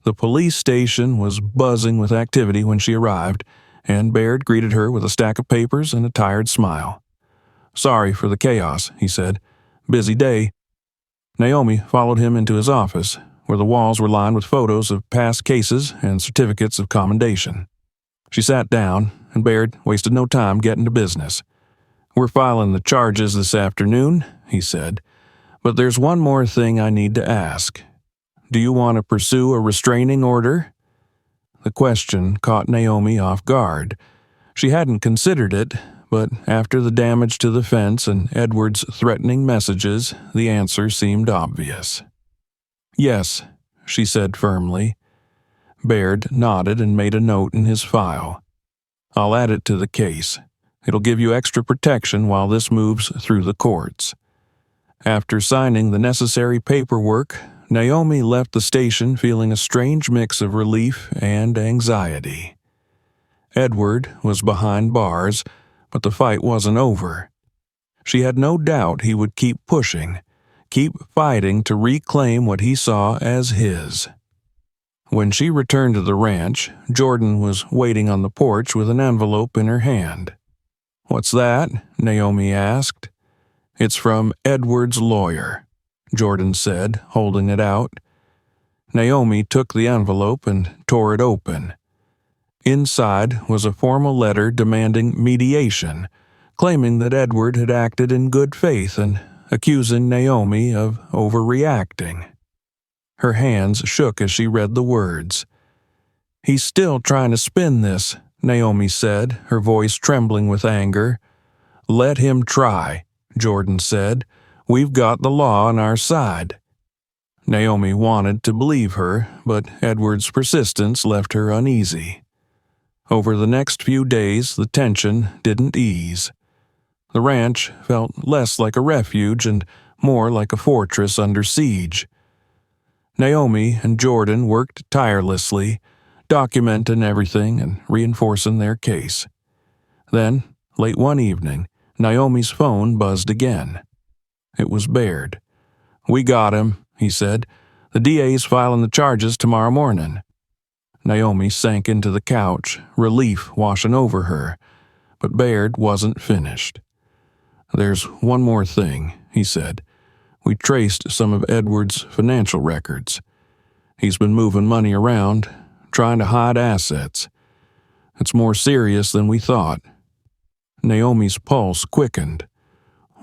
[SPEAKER 1] The police station was buzzing with activity when she arrived, and Baird greeted her with a stack of papers and a tired smile. "Sorry for the chaos," he said. "Busy day." Naomi followed him into his office. where the walls were lined with photos of past cases and certificates of commendation. She sat down, and Baird wasted no time getting to business. "We're filing the charges this afternoon," he said, "but there's one more thing I need to ask. Do you want to pursue a restraining order?" The question caught Naomi off guard. She hadn't considered it, but after the damage to the fence and Edward's threatening messages, the answer seemed obvious. "Yes," she said firmly. Baird nodded and made a note in his file. "I'll add it to the case. It'll give you extra protection while this moves through the courts." After signing the necessary paperwork, Naomi left the station feeling a strange mix of relief and anxiety. Edward was behind bars, but the fight wasn't over. She had no doubt he would keep pushing, keep fighting to reclaim what he saw as his. When she returned to the ranch, Jordan was waiting on the porch with an envelope in her hand. "What's that?" Naomi asked. "It's from Edward's lawyer," Jordan said, holding it out. Naomi took the envelope and tore it open. Inside was a formal letter demanding mediation, claiming that Edward had acted in good faith and accusing Naomi of overreacting. Her hands shook as she read the words. "He's still trying to spin this," Naomi said, her voice trembling with anger. "Let him try," Jordan said. "We've got the law on our side." Naomi wanted to believe her, but Edward's persistence left her uneasy. Over the next few days, the tension didn't ease. The ranch felt less like a refuge and more like a fortress under siege. Naomi and Jordan worked tirelessly, documenting everything and reinforcing their case. Then, late one evening, Naomi's phone buzzed again. It was Baird. "We got him," he said. "The DA's filing the charges tomorrow morning." Naomi sank into the couch, relief washing over her, but Baird wasn't finished. "There's one more thing," he said. "We traced some of Edward's financial records. He's been moving money around, trying to hide assets. It's more serious than we thought." Naomi's pulse quickened.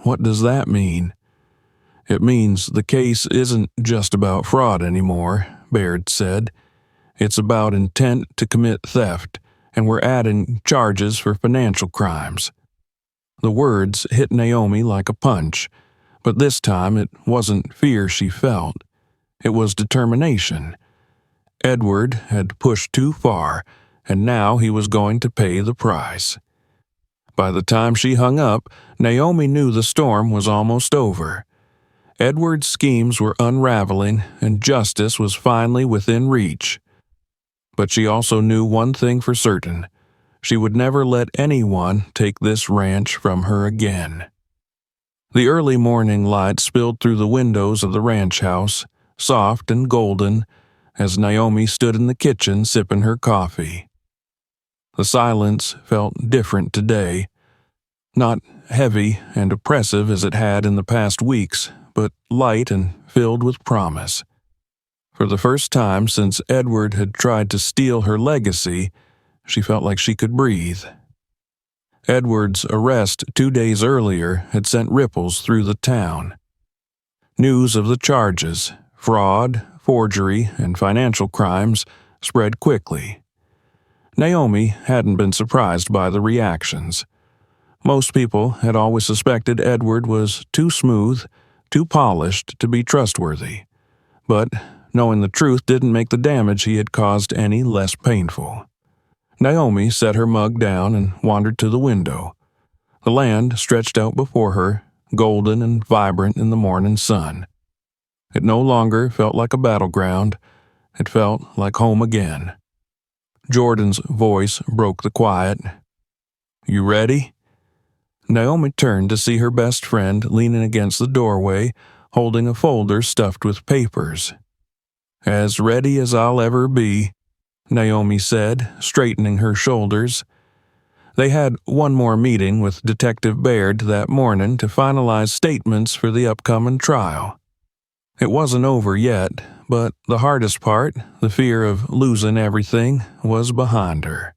[SPEAKER 1] "What does that mean?" "It means the case isn't just about fraud anymore," Baird said. "It's about intent to commit theft, and we're adding charges for financial crimes." The words hit Naomi like a punch, but this time it wasn't fear she felt. It was determination. Edward had pushed too far, and now he was going to pay the price. By the time she hung up, Naomi knew the storm was almost over. Edward's schemes were unraveling, and justice was finally within reach. But she also knew one thing for certain. She would never let anyone take this ranch from her again. The early morning light spilled through the windows of the ranch house, soft and golden, as Naomi stood in the kitchen sipping her coffee. The silence felt different today, not heavy and oppressive as it had in the past weeks, but light and filled with promise. For the first time since Edward had tried to steal her legacy, she felt like she could breathe. Edward's arrest 2 days earlier had sent ripples through the town. News of the charges, fraud, forgery, and financial crimes spread quickly. Naomi hadn't been surprised by the reactions. Most people had always suspected Edward was too smooth, too polished to be trustworthy. But knowing the truth didn't make the damage he had caused any less painful. Naomi set her mug down and wandered to the window. The land stretched out before her, golden and vibrant in the morning sun. It no longer felt like a battleground. It felt like home again. Jordan's voice broke the quiet. "You ready?" Naomi turned to see her best friend leaning against the doorway, holding a folder stuffed with papers. "As ready as I'll ever be," Naomi said, straightening her shoulders. They had one more meeting with Detective Baird that morning to finalize statements for the upcoming trial. It wasn't over yet, But the hardest part, the fear of losing everything, was behind her.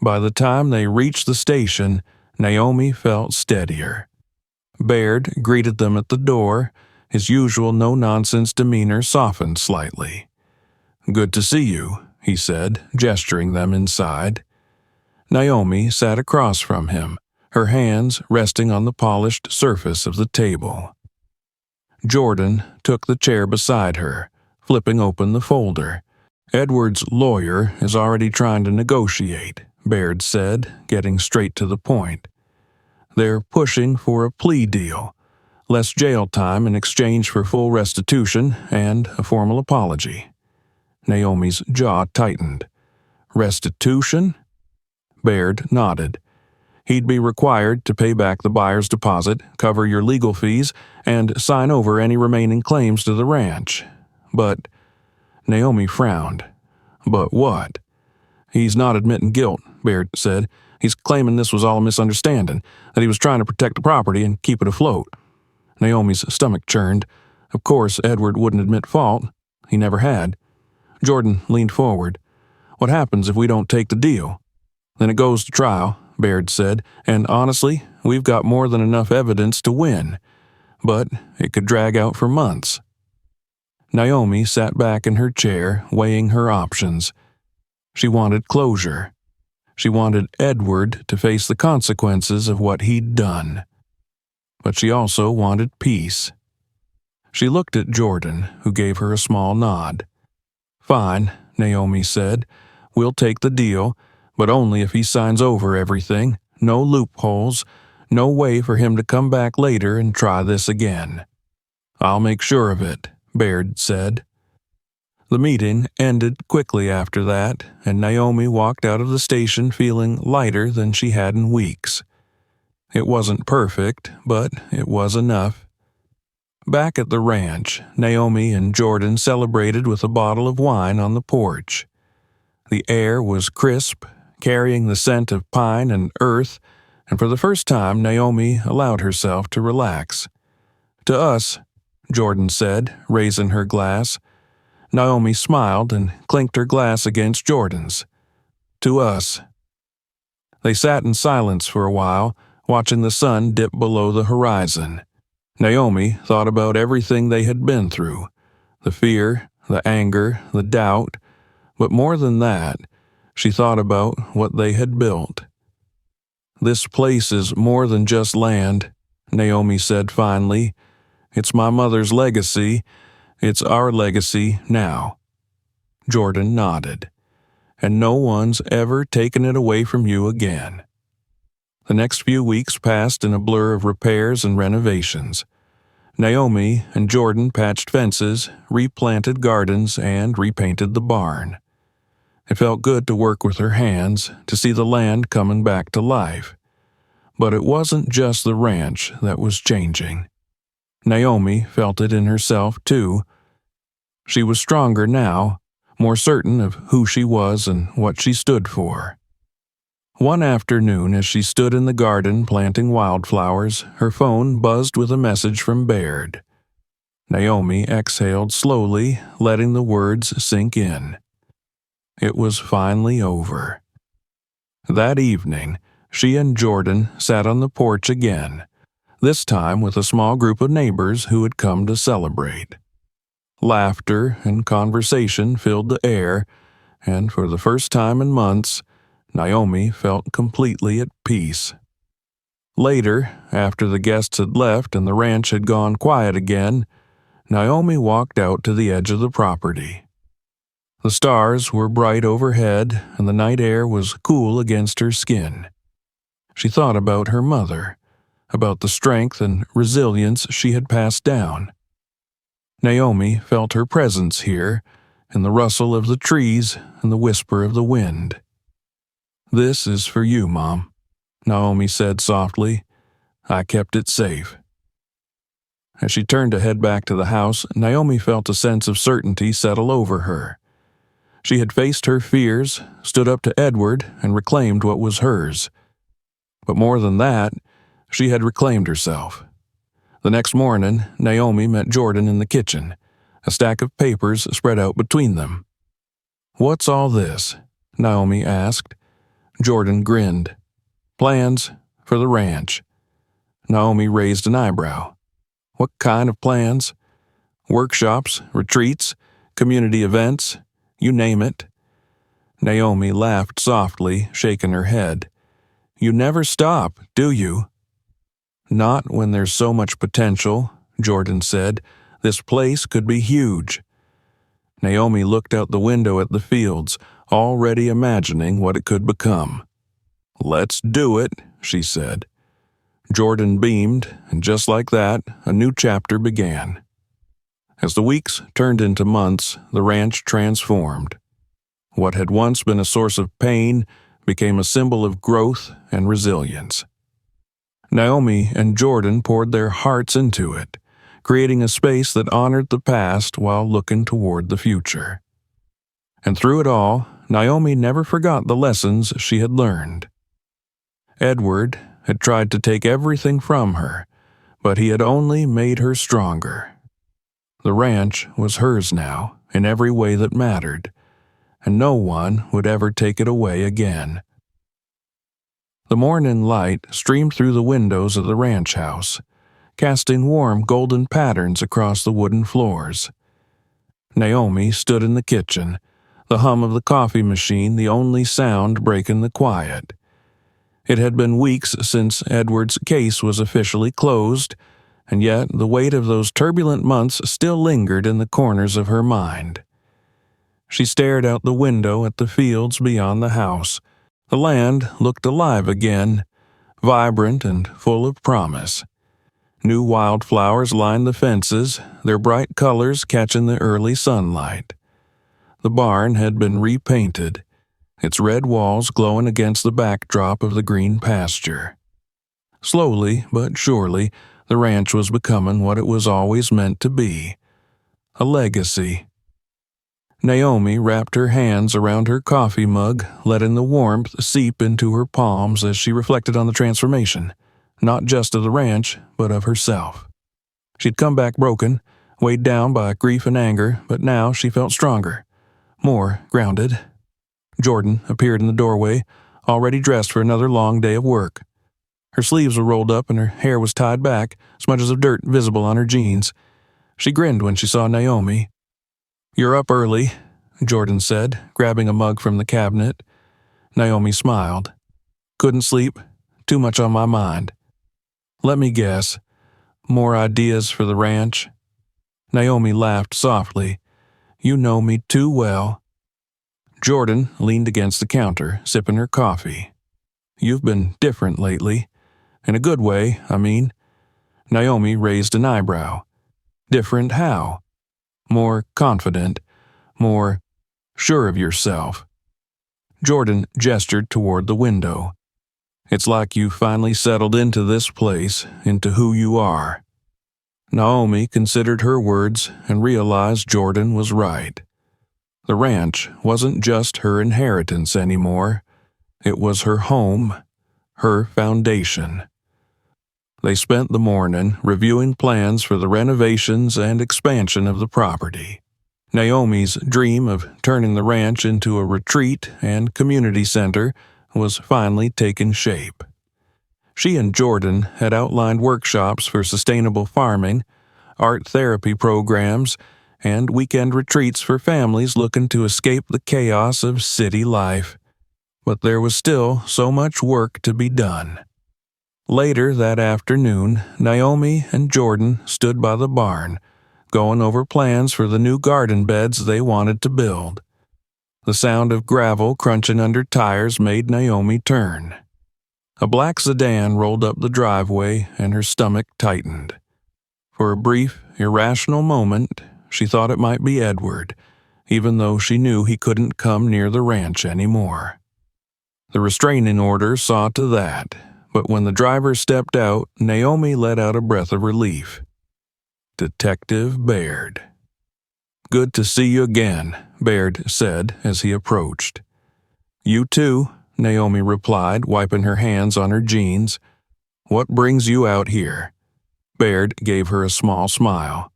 [SPEAKER 1] By the time they reached the station, Naomi felt steadier. Baird greeted them at the door, his usual no-nonsense demeanor softened slightly. "Good to see you," he said, gesturing them inside. Naomi sat across from him, her hands resting on the polished surface of the table. Jordan took the chair beside her, flipping open the folder. "Edward's lawyer is already trying to negotiate," Baird said, getting straight to the point. "They're pushing for a plea deal, less jail time in exchange for full restitution and a formal apology." Naomi's jaw tightened. "Restitution?" Baird nodded. "He'd be required to pay back the buyer's deposit, cover your legal fees, and sign over any remaining claims to the ranch. But..." Naomi frowned. "But what?" "He's not admitting guilt," Baird said. "He's claiming this was all a misunderstanding, that he was trying to protect the property and keep it afloat." Naomi's stomach churned. Of course, Edward wouldn't admit fault. He never had. Jordan leaned forward. "What happens if we don't take the deal?" "Then it goes to trial," Baird said, "and honestly, we've got more than enough evidence to win. But it could drag out for months." Naomi sat back in her chair, weighing her options. She wanted closure. She wanted Edward to face the consequences of what he'd done. But she also wanted peace. She looked at Jordan, who gave her a small nod. "Fine," Naomi said. "We'll take the deal, but only if he signs over everything. No loopholes. No way for him to come back later and try this again." "I'll make sure of it," Baird said. The meeting ended quickly after that, and Naomi walked out of the station feeling lighter than she had in weeks. It wasn't perfect, but it was enough. Back at the ranch, Naomi and Jordan celebrated with a bottle of wine on the porch. The air was crisp, carrying the scent of pine and earth, and for the first time Naomi allowed herself to relax. "To us," Jordan said, raising her glass. Naomi smiled and clinked her glass against Jordan's. "To us." They sat in silence for a while, watching the sun dip below the horizon. Naomi thought about everything they had been through, the fear, the anger, the doubt, but more than that, she thought about what they had built. "This place is more than just land," Naomi said finally. "It's my mother's legacy. It's our legacy now." Jordan nodded. "And no one's ever taken it away from you again." The next few weeks passed in a blur of repairs and renovations. Naomi and Jordan patched fences, replanted gardens, and repainted the barn. It felt good to work with her hands, to see the land coming back to life. But it wasn't just the ranch that was changing. Naomi felt it in herself, too. She was stronger now, more certain of who she was and what she stood for. One afternoon, as she stood in the garden planting wildflowers, her phone buzzed with a message from Baird. Naomi exhaled slowly, letting the words sink in. It was finally over. That evening, she and Jordan sat on the porch again, this time with a small group of neighbors who had come to celebrate. Laughter and conversation filled the air, and for the first time in months, Naomi felt completely at peace. Later, after the guests had left and the ranch had gone quiet again, Naomi walked out to the edge of the property. The stars were bright overhead, and the night air was cool against her skin. She thought about her mother, about the strength and resilience she had passed down. Naomi felt her presence here, in the rustle of the trees and the whisper of the wind. "This is for you, Mom," Naomi said softly. "I kept it safe." As she turned to head back to the house, Naomi felt a sense of certainty settle over her. She had faced her fears, stood up to Edward, and reclaimed what was hers. But more than that, she had reclaimed herself. The next morning, Naomi met Jordan in the kitchen. a stack of papers spread out between them. "What's all this?" Naomi asked. Jordan grinned. "Plans for the ranch." Naomi raised an eyebrow. "What kind of plans?" "Workshops, retreats, community events, you name it." Naomi laughed softly, shaking her head. "You never stop, do you?" "Not when there's so much potential," Jordan said. "This place could be huge." Naomi looked out the window at the fields, already imagining what it could become. "Let's do it," she said. Jordan beamed, and just like that, a new chapter began. As the weeks turned into months, the ranch transformed. What had once been a source of pain became a symbol of growth and resilience. Naomi and Jordan poured their hearts into it, creating a space that honored the past while looking toward the future. And through it all, Naomi never forgot the lessons she had learned. Edward had tried to take everything from her, but he had only made her stronger. The ranch was hers now, in every way that mattered, and no one would ever take it away again. The morning light streamed through the windows of the ranch house, casting warm golden patterns across the wooden floors. Naomi stood in the kitchen, the hum of the coffee machine the only sound breaking the quiet. It had been weeks since Edward's case was officially closed, and yet the weight of those turbulent months still lingered in the corners of her mind. She stared out the window at the fields beyond the house. The land looked alive again, vibrant and full of promise. New wildflowers lined the fences, their bright colors catching the early sunlight. The barn had been repainted, its red walls glowing against the backdrop of the green pasture. Slowly but surely, the ranch was becoming what it was always meant to be, a legacy. Naomi wrapped her hands around her coffee mug, letting the warmth seep into her palms as she reflected on the transformation, not just of the ranch, but of herself. She'd come back broken, weighed down by grief and anger, but now she felt stronger, more grounded. Jordan appeared in the doorway, already dressed for another long day of work. Her sleeves were rolled up and her hair was tied back, smudges of dirt visible on her jeans. She grinned when she saw Naomi. "You're up early," Jordan said, grabbing a mug from the cabinet. Naomi smiled. "Couldn't sleep. Too much on my mind." "Let me guess. More ideas for the ranch?" Naomi laughed softly. "You know me too well." Jordan leaned against the counter, sipping her coffee. "You've been different lately. In a good way, I mean." Naomi raised an eyebrow. "Different how?" "More confident. More sure of yourself." Jordan gestured toward the window. "It's like you finally settled into this place, into who you are." Naomi considered her words and realized Jordan was right. The ranch wasn't just her inheritance anymore. It was her home, her foundation. They spent the morning reviewing plans for the renovations and expansion of the property. Naomi's dream of turning the ranch into a retreat and community center was finally taking shape. She and Jordan had outlined workshops for sustainable farming, art therapy programs, and weekend retreats for families looking to escape the chaos of city life. But there was still so much work to be done. Later that afternoon, Naomi and Jordan stood by the barn, going over plans for the new garden beds they wanted to build. The sound of gravel crunching under tires made Naomi turn. A black sedan rolled up the driveway and her stomach tightened. For a brief, irrational moment, she thought it might be Edward, even though she knew he couldn't come near the ranch anymore. The restraining order saw to that, but when the driver stepped out, Naomi let out a breath of relief. Detective Baird. "Good to see you again," Baird said as he approached. "You too," Naomi replied, wiping her hands on her jeans. "What brings you out here?" Baird gave her a small smile.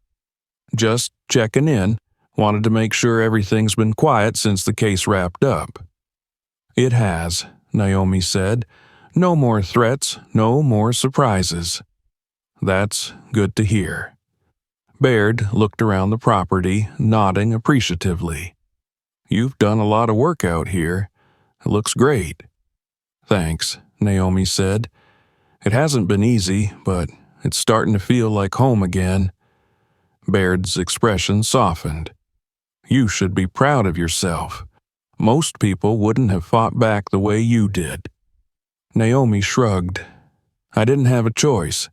[SPEAKER 1] Just checking in. Wanted to make sure everything's been quiet since the case wrapped up." "It has," Naomi said. "No more threats, no more surprises." "That's good to hear." Baird looked around the property, nodding appreciatively. "You've done a lot of work out here. It looks great." "Thanks," Naomi said. "It hasn't been easy, but it's starting to feel like home again." Baird's expression softened. "You should be proud of yourself. Most people wouldn't have fought back the way you did." Naomi shrugged. "I didn't have a choice."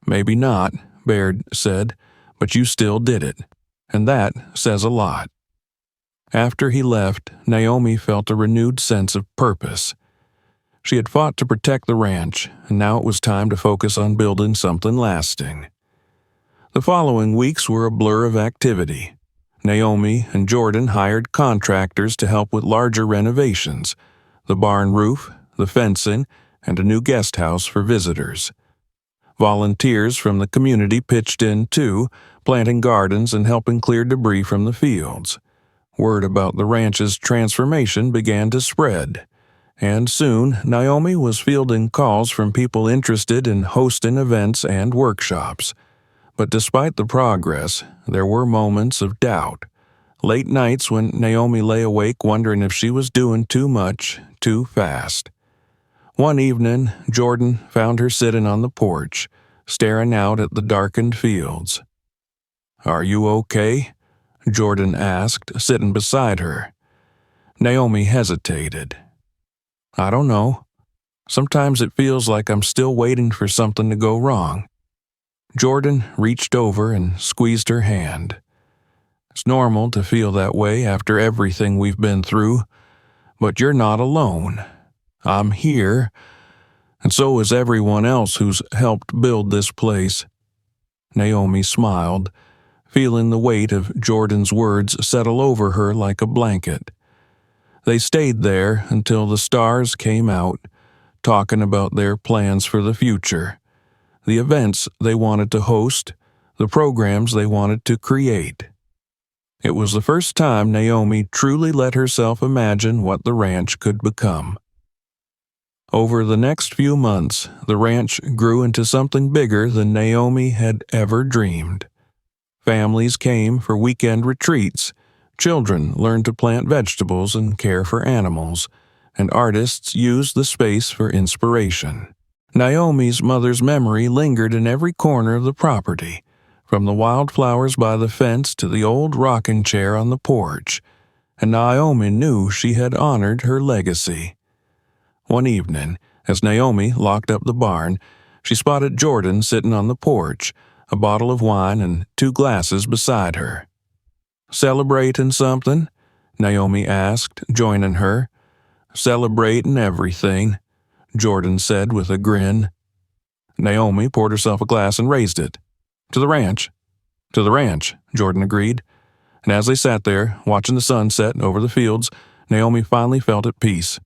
[SPEAKER 1] "Maybe not," Baird said, "but you still did it. And that says a lot." After he left, Naomi felt a renewed sense of purpose. She had fought to protect the ranch, and now it was time to focus on building something lasting. The following weeks were a blur of activity. Naomi and Jordan hired contractors to help with larger renovations, the barn roof, the fencing, and a new guest house for visitors. Volunteers from the community pitched in too, planting gardens and helping clear debris from the fields. Word about the ranch's transformation began to spread, and soon Naomi was fielding calls from people interested in hosting events and workshops. But despite the progress, there were moments of doubt. Late nights when Naomi lay awake wondering if she was doing too much, too fast. One evening, Jordan found her sitting on the porch, staring out at the darkened fields. "Are you okay?" Jordan asked, sitting beside her. Naomi hesitated. "I don't know. Sometimes it feels like I'm still waiting for something to go wrong." Jordan reached over and squeezed her hand. "It's normal to feel that way after everything we've been through, but you're not alone. I'm here, and so is everyone else who's helped build this place." Naomi smiled, feeling the weight of Jordan's words settle over her like a blanket. They stayed there until the stars came out, talking about their plans for the future, the events they wanted to host, the programs they wanted to create. It was the first time Naomi truly let herself imagine what the ranch could become. Over the next few months, the ranch grew into something bigger than Naomi had ever dreamed. Families came for weekend retreats, children learned to plant vegetables and care for animals, and artists used the space for inspiration. Naomi's mother's memory lingered in every corner of the property, from the wildflowers by the fence to the old rocking chair on the porch, and Naomi knew she had honored her legacy. One evening, as Naomi locked up the barn, she spotted Jordan sitting on the porch, a bottle of wine and 2 glasses beside her. "Celebrating something?" Naomi asked, joining her. "Celebrating everything," Jordan said with a grin. Naomi poured herself a glass and raised it. "To the ranch." "To the ranch," Jordan agreed. And as they sat there, watching the sun set over the fields, Naomi finally felt at peace.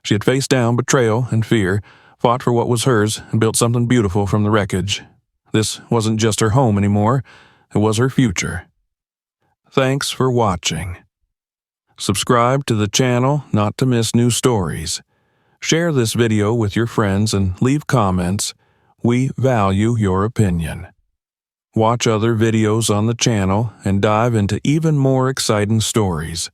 [SPEAKER 1] She had faced down betrayal and fear, fought for what was hers, and built something beautiful from the wreckage. This wasn't just her home anymore, it was her future. Thanks for watching. Subscribe to the channel not to miss new stories. Share this video with your friends and leave comments. We value your opinion. Watch other videos on the channel and dive into even more exciting stories.